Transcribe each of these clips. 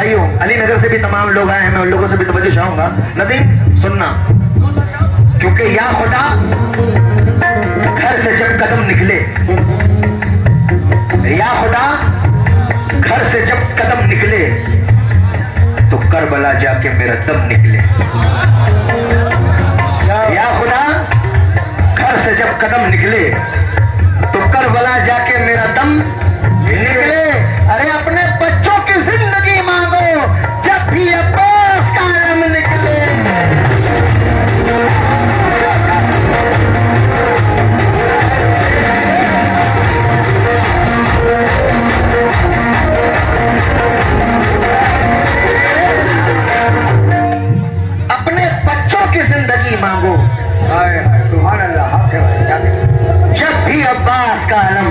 भाइयों, अली नगर से भी तमाम लोग आए हैं, मैं उन लोगों से भी तवज्जो चाहूंगा। नदीम सुनना, क्योंकि या खुदा घर से जब कदम निकले, या खुदा घर से जब कदम निकले तो करबला जाके मेरा दम निकले। या खुदा घर से जब कदम निकले तो करबला जाके मेरा दम निकले। अरे अपने बच्चों की जिंदगी मांगो जब भी अब्बास का आलम निकले। अपने बच्चों की जिंदगी मांगो, सुभान अल्लाह, जब भी अब्बास का आलम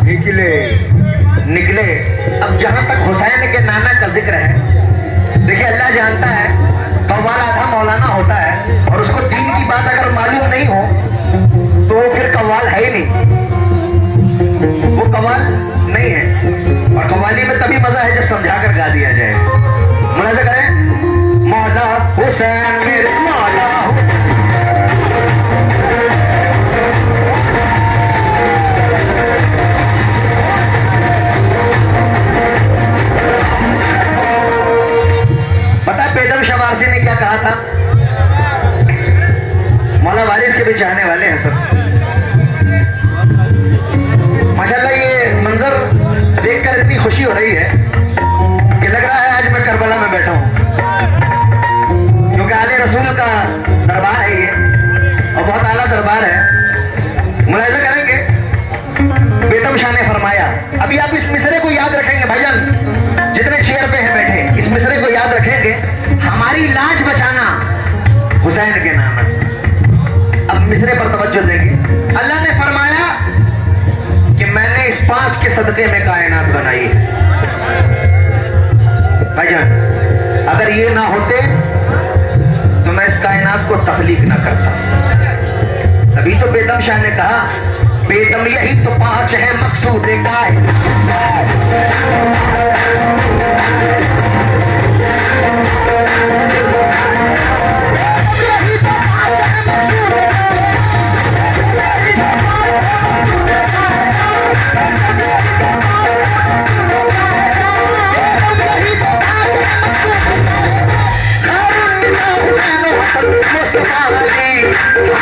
निकले। अब जहां तक हुसैन के नाना का जिक्र है, देखिए अल्लाह जानता है कव्वाल आधा मौलाना होता है, और उसको दीन की बात अगर मालूम नहीं हो तो वो फिर कव्वाल है ही नहीं, वो कव्वाल नहीं है। और कव्वाली में तभी मजा है जब समझा कर गा दिया जाए। मुलाजा करें, मौला हुसैन मेरे मौला हुसैन। पता बेदम शवारसी ने क्या कहा था? मौला वारिस के भी चाहने वाले हैं सब माशाल्लाह। ये मंजर देखकर इतनी खुशी हो रही है कि लग रहा है आज मैं करबला में बैठा हूं, क्योंकि आले रसूल का दरबार है ये, और बहुत आला दरबार है। मुलाहिजा करेंगे बेदम शाह ने फरमाया, अभी आप इस मिसरे को याद रखेंगे भाईजान, जितने चेयर पे हैं बैठे, इस मिसरे को याद रखेंगे, हमारी लाज बचाना हुसैन के नाम है। अब मिसरे पर तवज्जो देंगे। अल्लाह ने फरमाया कि मैंने इस 5 के सदके में कायनात बनाई है। भाईजान अगर ये ना होते तो मैं इस कायनात को तख्लीक ना करता। तभी तो बेदम शाह ने कहा, बेदम यही तो 5 है मकसूद कायनात।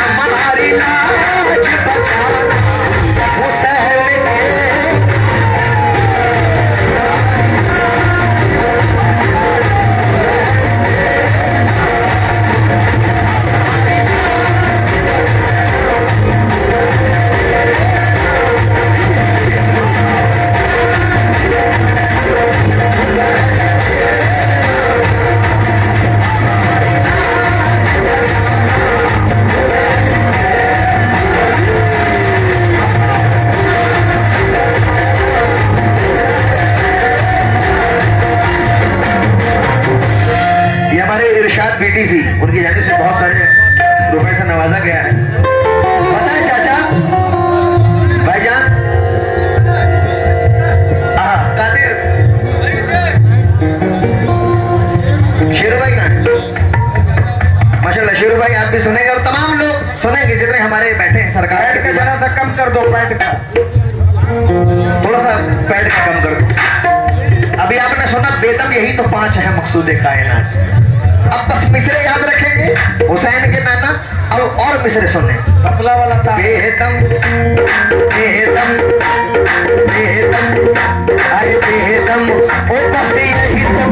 हमारी लाज बचाना हुसैन के। बीटीसी उनकी जानिब से बहुत सारे रुपए से नवाजा गया है। पता है चाचा भाईजान, कादिर शेरू भाई का माशाल्लाह, शेरू भाई आप भी सुनेंगे और तमाम लोग सुनेंगे जितने हमारे बैठे हैं। सरकार पैड का जरा सा कम कर दो, पैड का थोड़ा सा पैड का कम कर दो। अभी आपने सुना बेदम यही तो 5 है मकसूद कायनात। अब बस मिसरे याद रखेंगे हुसैन के नाना, और मिसरे सुनने कपला वाला था। बेदम बेदम बेदम अरे बेदम ओ बस यही तो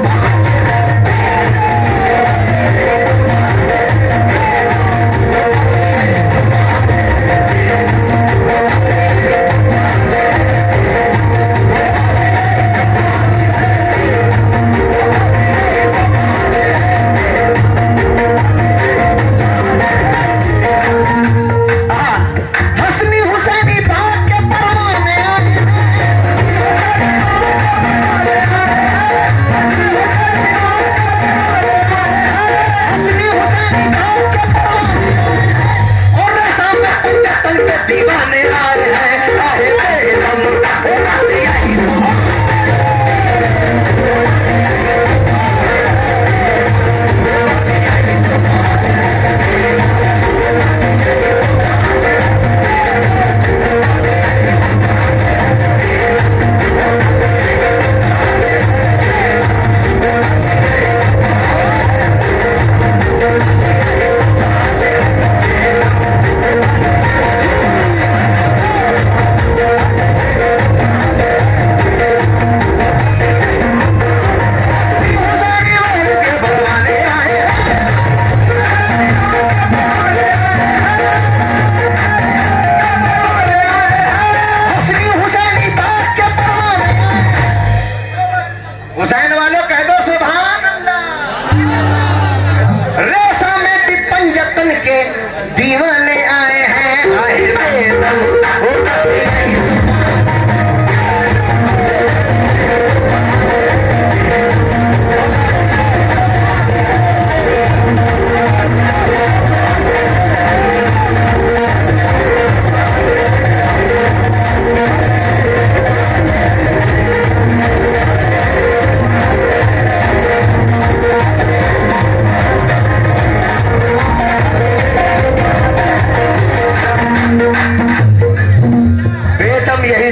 दीवाने आए हैं, आए बेदम वो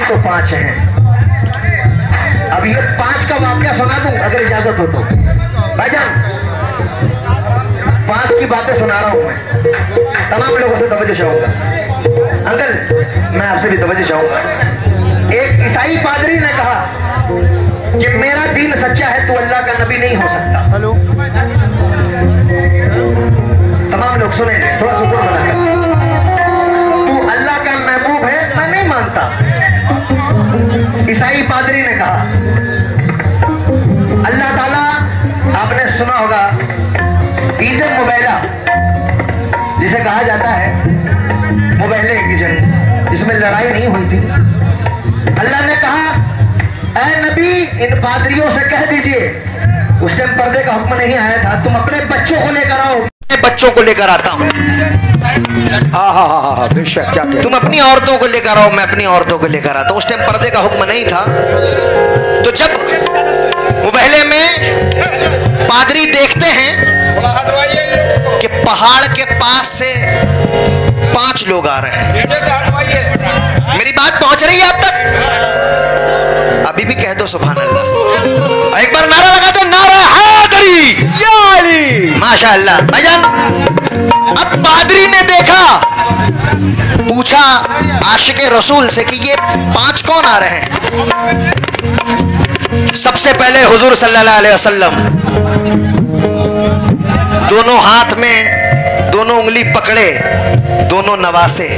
तो 5 हैं। अब ये 5 का वाक्या सुना दूं अगर इजाजत हो तो। भाईजान 5 की बातें सुना रहा हूं मैं, तमाम लोगों से तवज्जो चाहूंगा। अंकल मैं आपसे भी तवज्जो चाहूंगा। एक ईसाई पादरी ने कहा कि मेरा दीन सच्चा है, तो अल्लाह का नबी नहीं हो सकता। हेलो तमाम लोग सुनेंगे, थोड़ा सुकून बनाकर। तू अल्लाह का महबूब है, मैं नहीं मानता। ईसाई पादरी ने कहा अल्लाह ताला, आपने सुना होगा ईद मुबैला जिसे कहा जाता है, मुबैले की जंग जिसमें लड़ाई नहीं हुई थी। अल्लाह ने कहा ऐ नबी इन पादरियों से कह दीजिए, उस टाइम पर्दे का हुक्म नहीं आया था, तुम अपने बच्चों को लेकर आओ। बच्चों को लेकर आता हूँ। बेशक, क्या तुम अपनी औरतों को लेकर आओ, मैं अपनी औरतों को लेकर आता हूँ। उस टाइम पर्दे का हुक्म नहीं था। तो जब मुबैले में पादरी देखते हैं कि पहाड़ के पास से 5 लोग आ रहे हैं। मेरी बात पहुंच रही है आप तक? अभी भी कह दो सुभान अल्लाह। एक बार नारा लगा दो, नारा हैदरी माशा अल्लाह। भाईजान अब पादरी ने देखा, पूछा आशिके रसूल से कि ये 5 कौन आ रहे हैं। सबसे पहले हुजूर सल्लल्लाहु अलैहि वसल्लम दोनों हाथ में दोनों उंगली पकड़े, दोनों नवासे।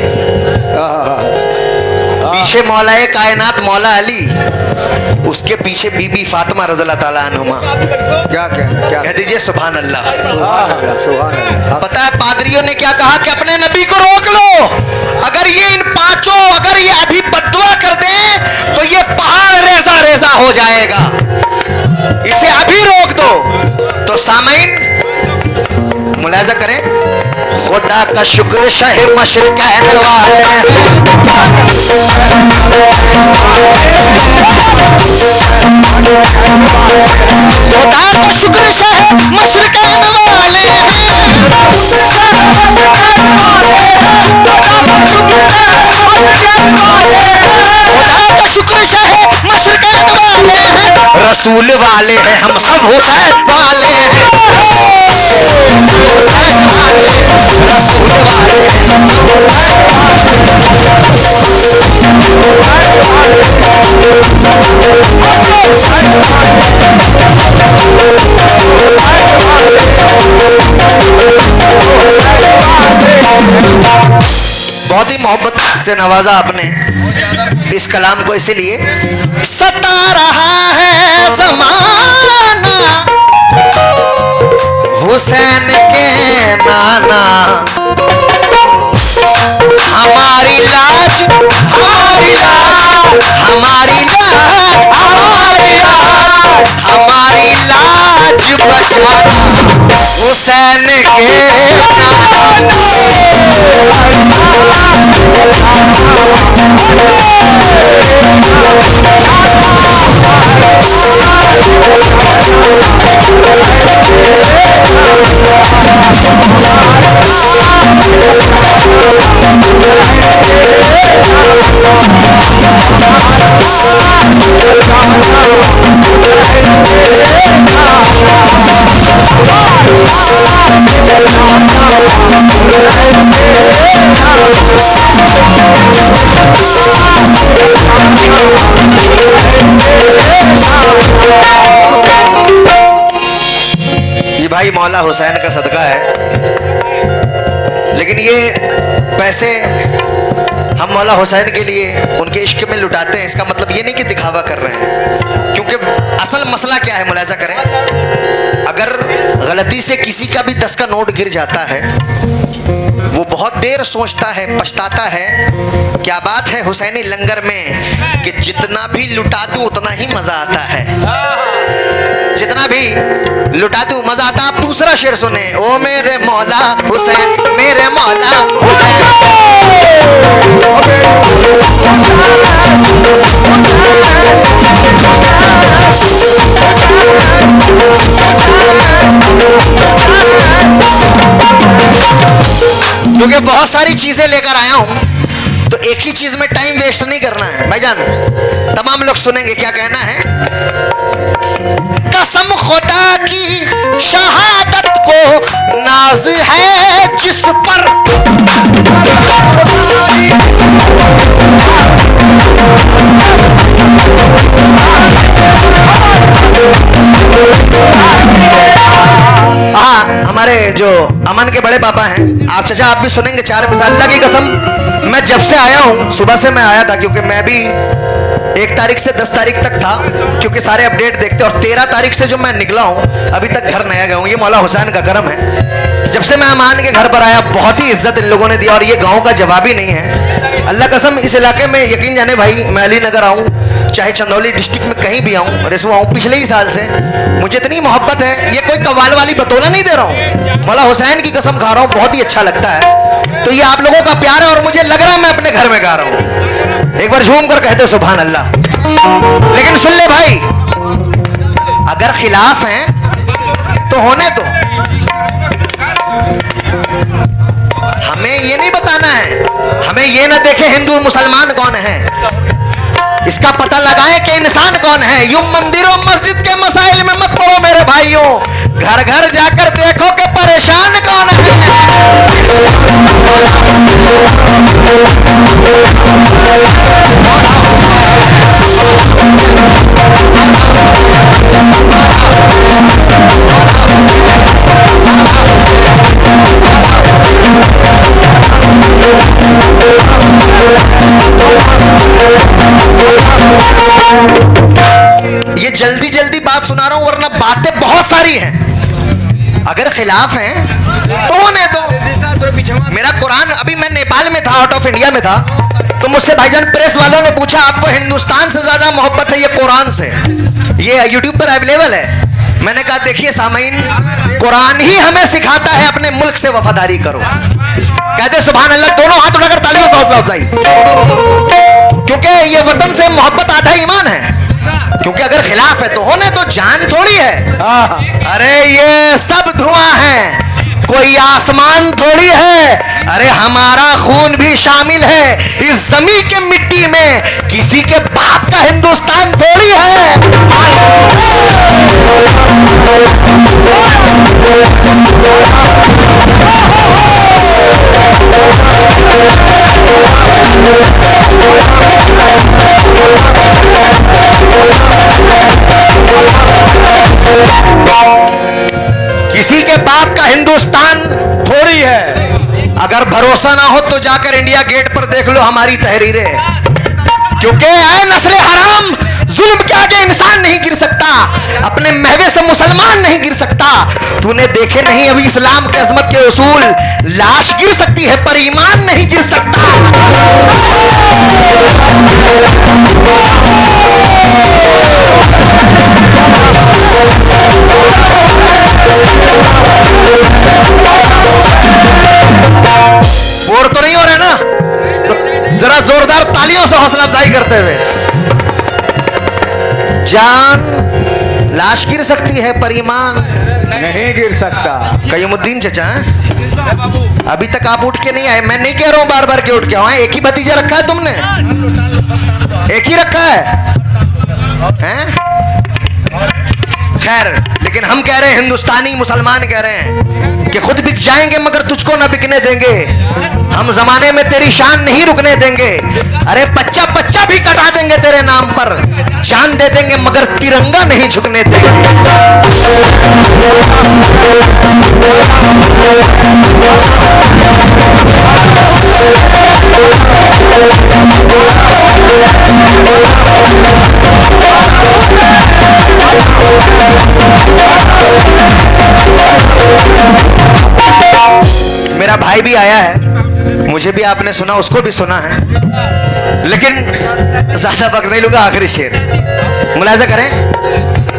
पीछे मौलाए कायनात मौला अली, उसके पीछे बीबी फातिमा रज़ियल्लाहु ताला अन्हुमा। क्या कह दीजिए सुभान अल्लाह। पता है पादरियों ने क्या कहा कि अपने नबी को रोक लो, अगर ये इन 5 अगर ये अभी बद्दुआ कर दें तो ये पहाड़ रेजा रेजा हो जाएगा, इसे अभी रोक दो। तो सामईन मुलाजा करें, खुदा का शुक्र शाह मशरिक कहने वाले, खुदा का शुक्र शाह मशरिक कहने वाले, खुदा का शुक्र शाह मशरिक कहने वाले, रसूल वाले हैं हम सब हुसैन वाले हैं। बहुत ही मोहब्बत से नवाजा आपने इस कलाम को, इसीलिए सता रहा है ज़माना हुसैन के नाना, हमारी लाज हमारी लाज हमारी लाज हमारी लाज बचाना हुसैन के ये भाई मौला हुसैन का सदका है, लेकिन ये पैसे हम मौला हुसैन के लिए उनके इश्क में लुटाते हैं, इसका मतलब ये नहीं कि दिखावा कर रहे हैं। क्योंकि असल मसला क्या है, मुलाजा करें, अगर गलती से किसी का भी 10 का नोट गिर जाता है, देर सोचता है पछताता है। क्या बात है हुसैनी लंगर में कि जितना भी लुटा दूं उतना ही मजा आता है, जितना भी लुटा दूं मजा आता। आप दूसरा शेर सुने, ओ मेरे मौला हुसैन, मेरे मौला हुसैन। क्योंकि बहुत सारी चीजें लेकर आया हूं तो एक ही चीज में टाइम वेस्ट नहीं करना है भाईजान। तमाम लोग सुनेंगे क्या कहना है। कसम खुदा की शहादत को नाज है जिस पर, हाँ हमारे जो अमन के बड़े पापा हैं, आप चाचा आप भी सुनेंगे चार मिसाल। अल्लाह की कसम मैं जब से आया हूँ, सुबह से मैं आया था क्योंकि मैं भी 1 तारीख से 10 तारीख तक था क्योंकि सारे अपडेट देखते, और 13 तारीख से जो मैं निकला हूँ अभी तक घर नया गया हूँ। ये मौला हुसैन का करम है। जब से मैं अमान के घर पर आया बहुत ही इज्जत इन लोगों ने दी और ये गाँव का जवाब ही नहीं है। अल्लाह कसम इस इलाके में यकीन जाने भाई, मैं अली नगर आऊँ चाहे चंदौली डिस्ट्रिक्ट में कहीं भी आऊँ, रेसुआ आऊँ, पिछले ही साल से मुझे इतनी मोहब्बत है। ये कोई कव्वाल वाली बतौला नहीं दे रहा हूँ, मौला हुसैन की कसम खा रहा हूँ, बहुत ही अच्छा लगता है। तो ये आप लोगों का प्यार है और मुझे लग रहा है मैं अपने घर में गा रहा हूँ। एक बार झूम कर कहते सुभान अल्लाह। लेकिन सुन ले भाई, अगर खिलाफ हैं तो होने दो, हमें ये नहीं बताना है, हमें ये ना देखे हिंदू मुसलमान कौन है, इसका पता लगाएं कि इंसान कौन है। यूं मंदिरों मस्जिद के मसाइल में मत पड़ो मेरे भाइयों, घर घर जाकर देखो कि परेशान कौन है। ये जल्दी जल्दी बात सुना रहा हूं वरना बातें बहुत सारी हैं। अगर खिलाफ हैं तो होने दो। मेरा कुरान, अभी मैं नेपाल में था, आउट ऑफ इंडिया में था, तो मुझसे भाईजान प्रेस वालों ने पूछा आपको हिंदुस्तान से ज्यादा मोहब्बत है ये कुरान से, ये यूट्यूब पर अवेलेबल है। मैंने कहा देखिए सामीन, कुरान ही हमें सिखाता है अपने मुल्क से वफादारी करो। कहते सुभान अल्लाह, दोनों हाथ उठाकर तालियों से हौसला अफजाई, क्योंकि ये वतन से मोहब्बत आधा ईमान है। क्योंकि अगर खिलाफ है तो होने तो जान थोड़ी है। अरे ये सब धुआं है, कोई आसमान थोड़ी है। अरे हमारा खून भी शामिल है इस जमीन के मिट्टी में, किसी के बाप का हिंदुस्तान थोड़ी है। किसी के बाप का हिंदुस्तान थोड़ी है। अगर भरोसा ना हो तो जाकर इंडिया गेट पर देख लो हमारी तहरीरें, क्योंकि ऐ नस्ले हराम, जुल्म के आगे इंसान नहीं गिर सकता, अपने महवे से मुसलमान नहीं गिर सकता। तूने देखे नहीं अभी इस्लाम के अजमत के उसूल, लाश गिर सकती है पर ईमान नहीं गिर सकता। बोर तो नहीं हो रहे ना, तो जरा जोरदार तालियों से हौसला अफजाई करते हुए। जान लाश गिर सकती है पर ईमान नहीं गिर सकता। कयूमुद्दीन चचा, अभी तक आप उठ के नहीं आए। मैं नहीं कह रहा हूं बार बार के उठ के आए, एक ही भतीजा रखा है तुमने, एक ही रखा है? खैर, लेकिन हम कह रहे हैं, हिंदुस्तानी मुसलमान कह रहे हैं कि खुद बिक जाएंगे मगर तुझको ना बिकने देंगे। हम जमाने में तेरी शान नहीं रुकने देंगे। अरे बच्चा बच्चा भी कटा देंगे तेरे नाम पर, जान दे देंगे मगर तिरंगा नहीं झुकने देंगे। मेरा भाई भी आया है, मुझे भी आपने सुना, उसको भी सुना है, लेकिन ज्यादा वक्त नहीं लूंगा। आखिरी शेर मुलाजा करें।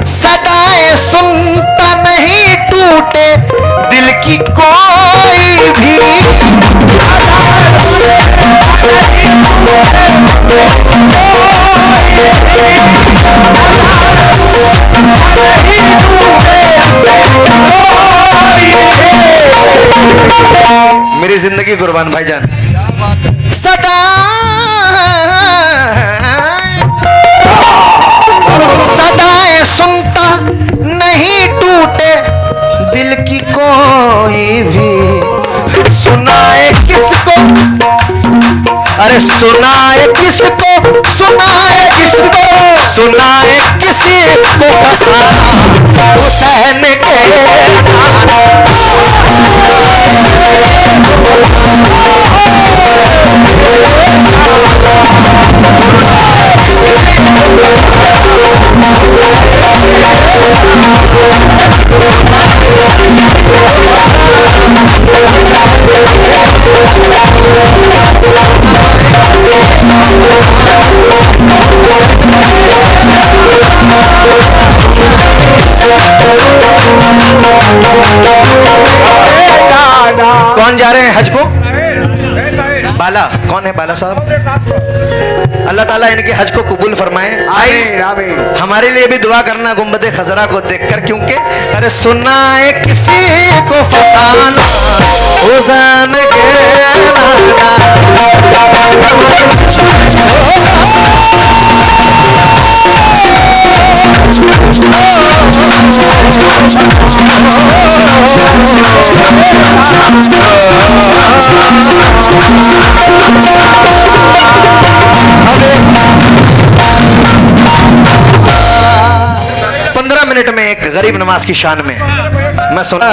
सदाएं सुनता नहीं टूटे दिल की कोई भी, मेरी जिंदगी कुर्बान भाईजान। सदाएं सुनता नहीं टूटे दिल की कोई भी, सुनाए किसको, अरे सुनाए किसको, सुनाए किसको, सुनाए किसी को फसाना हुसैन के कौन जा रहे हैं हज को? बाला कौन है? बाला साहब, अल्लाह ताला इनके हज को कबूल फरमाए। आमीन आमीन। हमारे लिए भी दुआ करना गुंबदे खजरा को देखकर, क्योंकि अरे सुनाए किसी को फसाना हुसैन के मिनट में एक गरीब नवाज की शान में मैं सुना।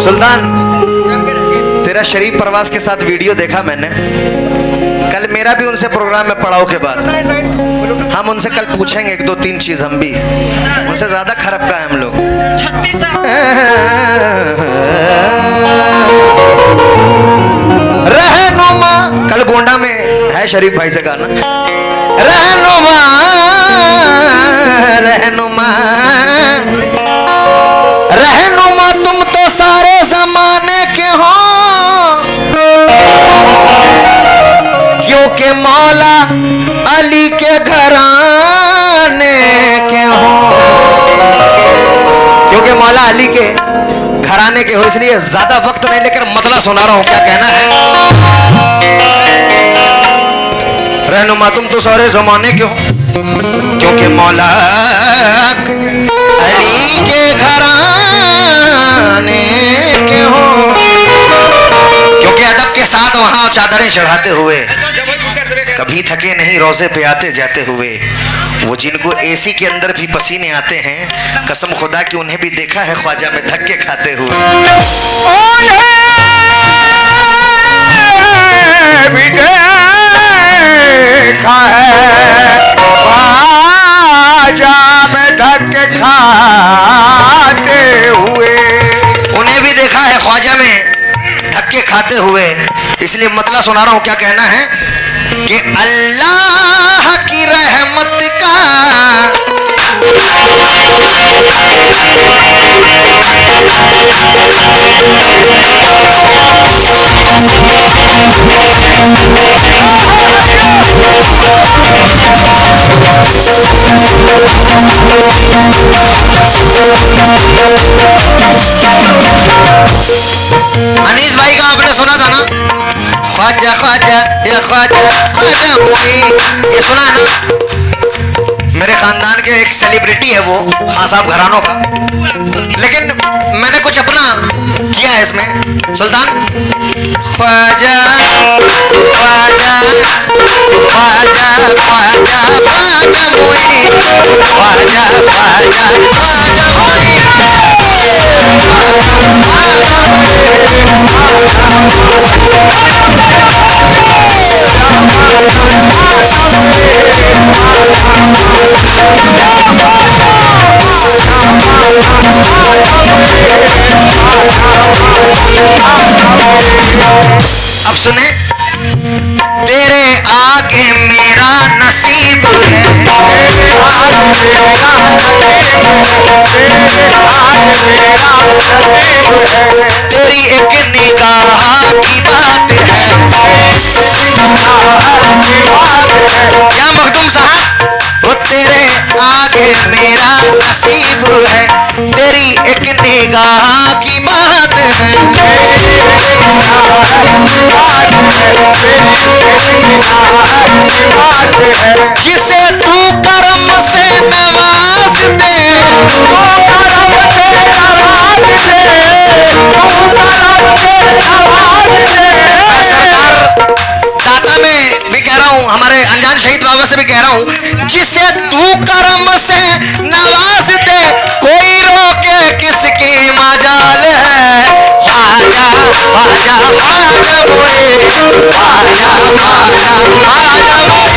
सुल्तान, तेरा शरीफ परवाज के साथ वीडियो देखा मैंने, कल मेरा भी उनसे प्रोग्राम में पड़ाव के बाद हम उनसे कल पूछेंगे एक दो तीन चीज, हम भी उनसे ज्यादा खरब का है हम लोग। रहनुमा, कल गोंडा में है शरीफ भाई से गाना, रहनुमा रहनुमा रहनुमा तुम तो सारे जमाने के हो, क्योंकि मौला अली के घराने के हो, क्योंकि मौला अली के घराने के हो, इसलिए ज्यादा वक्त नहीं लेकर मतला सुना रहा हूं, क्या कहना है। रहनुमा तुम तो सारे जमाने के हो, क्योंकि मौला अली के घराने के हो, क्योंकि अदब के साथ वहां चादरें चढ़ाते हुए, कभी थके नहीं रोजे पे आते जाते हुए, वो जिनको एसी के अंदर भी पसीने आते हैं, कसम खुदा कि उन्हें भी देखा है ख्वाजा में धक्के खाते हुए, भी देखा है ख्वाजा में धक्के खाते हुए, उन्हें भी देखा है ख्वाजा में धक्के खाते हुए। इसलिए मतलब सुना रहा हूं, क्या कहना है कि अल्लाह की रहमत का अनीस भाई का आपने सुना था ना, ख्वाजा ख्वाजा या ख्वाजा ख्वाजा मुई, ये सुना है ना। मेरे खानदान के एक सेलिब्रिटी है वो, खान साहब घरानों का, लेकिन मैंने कुछ अपना किया है इसमें। सुल्तान, ख्वाजा ख्वाजा ख्वाजा ख्वाजा ख्वाजा मुई, ख्वाजा ख्वाजा ख्वाजा मुई, सुने, तेरे आगे मेरा नसीब है, तेरी एक निगाह की बात है। क्या मखदूम साहब, वो तेरे आगे मेरा नसीब है, तेरी एक निगाह की बात है। जिसे तू करम से नवाज दे, दाता में भी कह रहा हूं, हमारे अनजान शहीद बाबा से भी कह रहा हूं, जिसे तू करम से नवाज दे, कोई रोके किसकी मजाल है। ख्वाजा ख्वाजा ख्वाजा मोए, ख्वाजा ख्वाजा ख्वाजा मोए,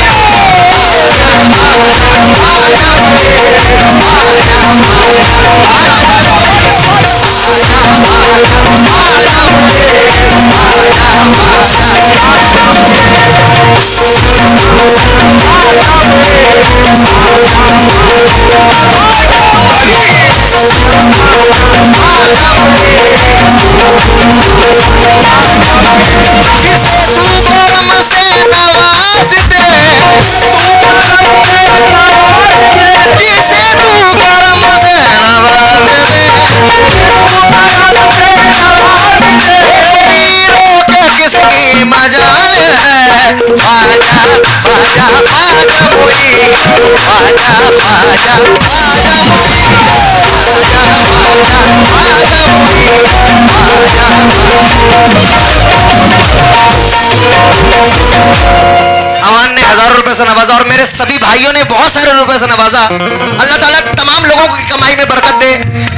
अमान ने हजारों रुपए से नवाजा और मेरे सभी भाइयों ने बहुत सारे रुपए से नवाजा। अल्लाह ताला तमाम लोगों की कमाई में बरकत दे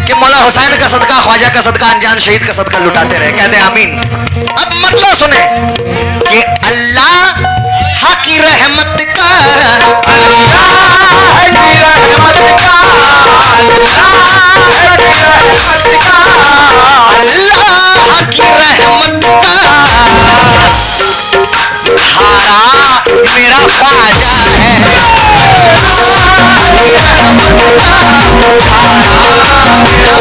कि मौला हुसैन का सदका, ख्वाजा का सदका, अनजान शहीद का सदका लुटाते रहे। कहते आमीन। अब मतलब सुने कि अल्लाह की रहमत का, अल्लाह की रहमत का, अल्लाह की रहमत का धारा मेरा ख्वाजा है, अल्लाह की रहमत का धारा मेरा ख्वाजा है, अल्लाह की रहमत का धारा मेरा ख्वाजा है, अल्लाह की रहमत का धारा मेरा ख्वाजा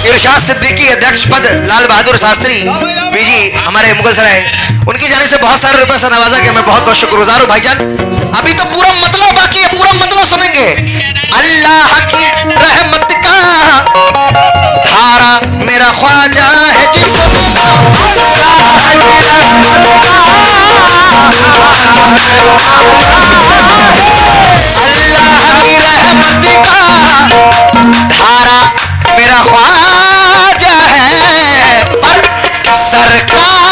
इरशाद सिद्दीकी अध्यक्ष पद लाल बहादुर शास्त्री पीजी हमारे मुगल सराय, उनकी जाने से बहुत सारे रुपए से नवाजा के मैं बहुत बहुत शुक्रगुजार हूँ भाईजान। अभी तो पूरा मतलब बाकी है, पूरा मतलब सुनेंगे। अल्लाह की रहमत का धारा मेरा ख्वाजा है, जिसमें अल्लाह की रहमत का धारा मेरा ख्वाजा है, पर सरकार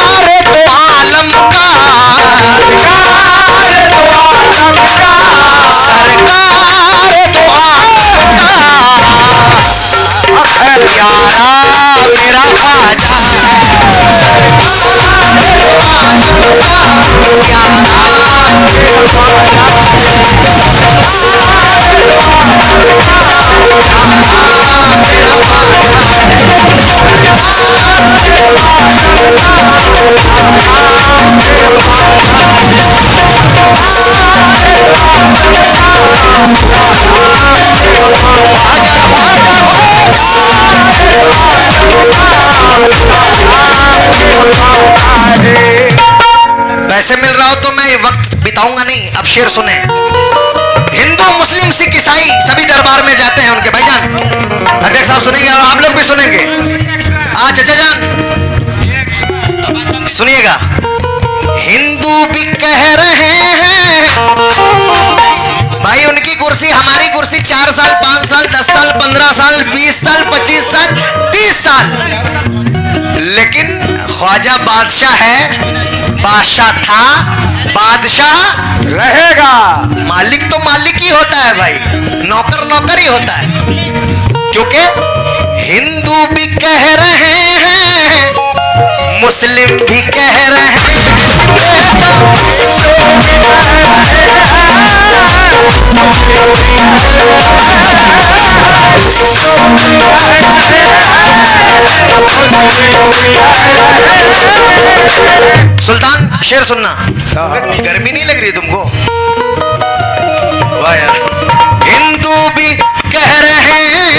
दो आलम का, सरकार दो आलम का, सरकार दो आलम का प्यारा मेरा ख्वाजा है, सरकार दो आलम का प्यारा मेरा ख्वाजा पैसे मिल रहा हो तो मैं वक्त बिताऊंगा नहीं। अब शेर सुने। हिंदू मुस्लिम सिख ईसाई सभी दरबार में जाते हैं उनके भाईजान। अध्यक्ष साहब सुनेंगे और आप लोग भी सुनेंगे। आज चचा जान सुनिएगा। हिंदू भी कह रहे हैं भाई उनकी कुर्सी हमारी कुर्सी 4 साल 5 साल 10 साल 15 साल 20 साल 25 साल 30 साल, लेकिन ख्वाजा बादशाह है, बादशाह था, बादशाह रहेगा। मालिक तो मालिक ही होता है भाई, नौकर नौकर ही होता है। क्योंकि हिंदू भी कह रहे हैं, मुस्लिम भी कह रहे हैं, सुल्तान शेर सुनना। गर्मी नहीं लग रही तुमको? वाह यार। हिंदू भी कह रहे हैं,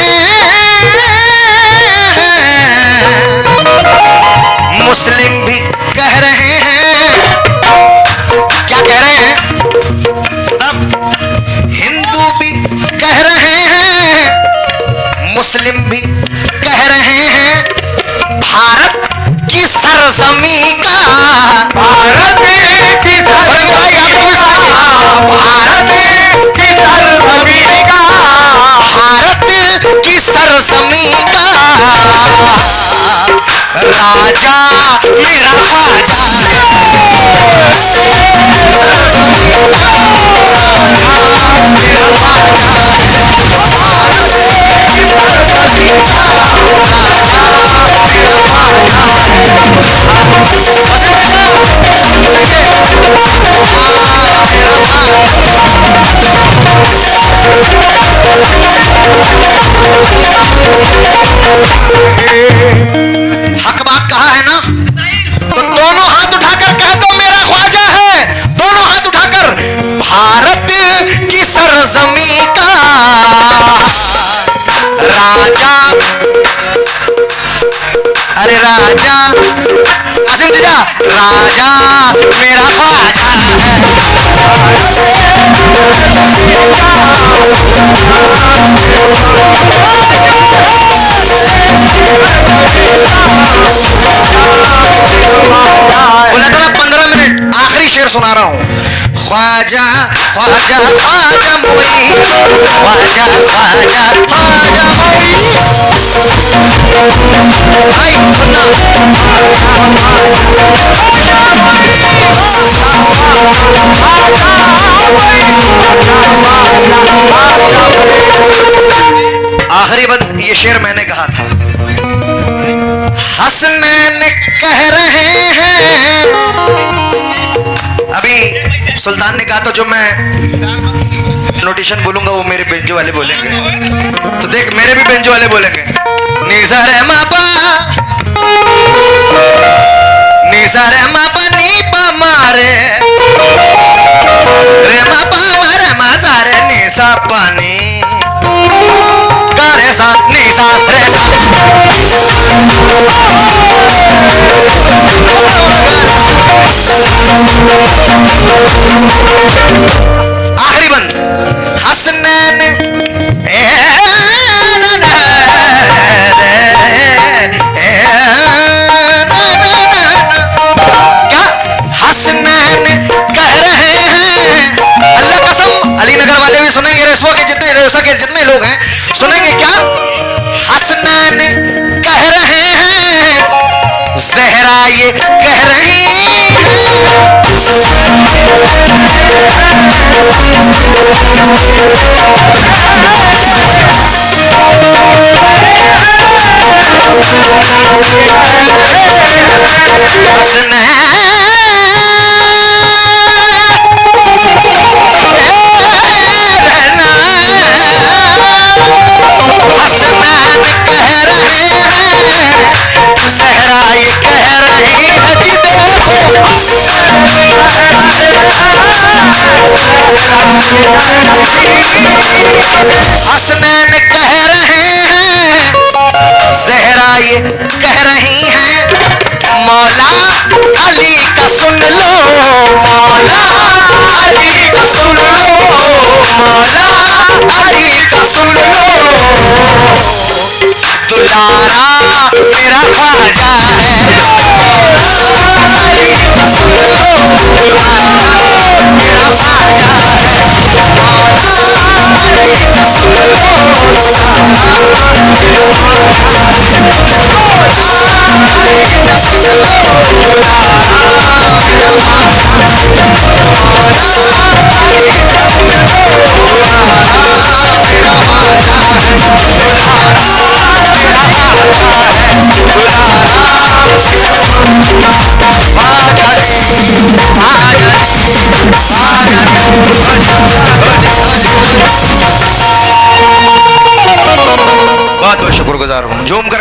मुस्लिम भी कह रहे हैं। क्या कह रहे हैं? हिंदू भी कह रहे हैं, मुस्लिम भी कह रहे हैं, भारत की सरजमी का, भारत की सरजमी का, भारत की सरजमी का, भारत की सरजमी का राजा मेरा ख्वाजा है। हक बात कहा है ना, तो दोनों हाथ उठाकर कह दो मेरा ख्वाजा है। दोनों हाथ उठाकर, भारत की सरजमी का राजा, अरे राजा आसिम जीजा, राजा मेरा ख्वाजा है। बोला था 15 मिनट, आखिरी शेर सुना रहा हूं। ख्वाजा ख्वाजा ख्वाजा मोई, ख्वाजा ख्वाजा ख्वाजा मोई। भाई सुनना, आखिरी बंद ये शेर मैंने कहा था। हसनैन कह रहे हैं, अभी सुल्तान ने कहा तो जो मैं नोटेशन बोलूंगा वो मेरे बेंजो वाले बोलेंगे, तो देख मेरे भी बेंजो वाले बोलेंगे। निसा रे मापा, निसा रे मापा नी पा मारे, रे मापा मारे मासा रे निसा पानी, गा रे सा निसा रे सा। आखिरी बंद। हसनैन क्या हसनैन कह रहे हैं, अल्लाह कसम अलीनगर वाले भी सुनेंगे, रेसवा के जितने लोग हैं सुनेंगे। क्या हसनैन कह रहे हैं, ज़हरा ये कह रही हैं, हसनैन कह रहे हैं, ज़हरा ये कह रही हैं, मौला अली का सुन लो, मौला अली का सुन लो, मौला अली का सुन लो, दुलारा मेरा ख्वाजा है, अली का सुन लो, दुलारा मेरा ख्वाजा है, अली का सुन लो, दुलारा बहुत बहुत शुक्रगुजार हूँ। झूम कर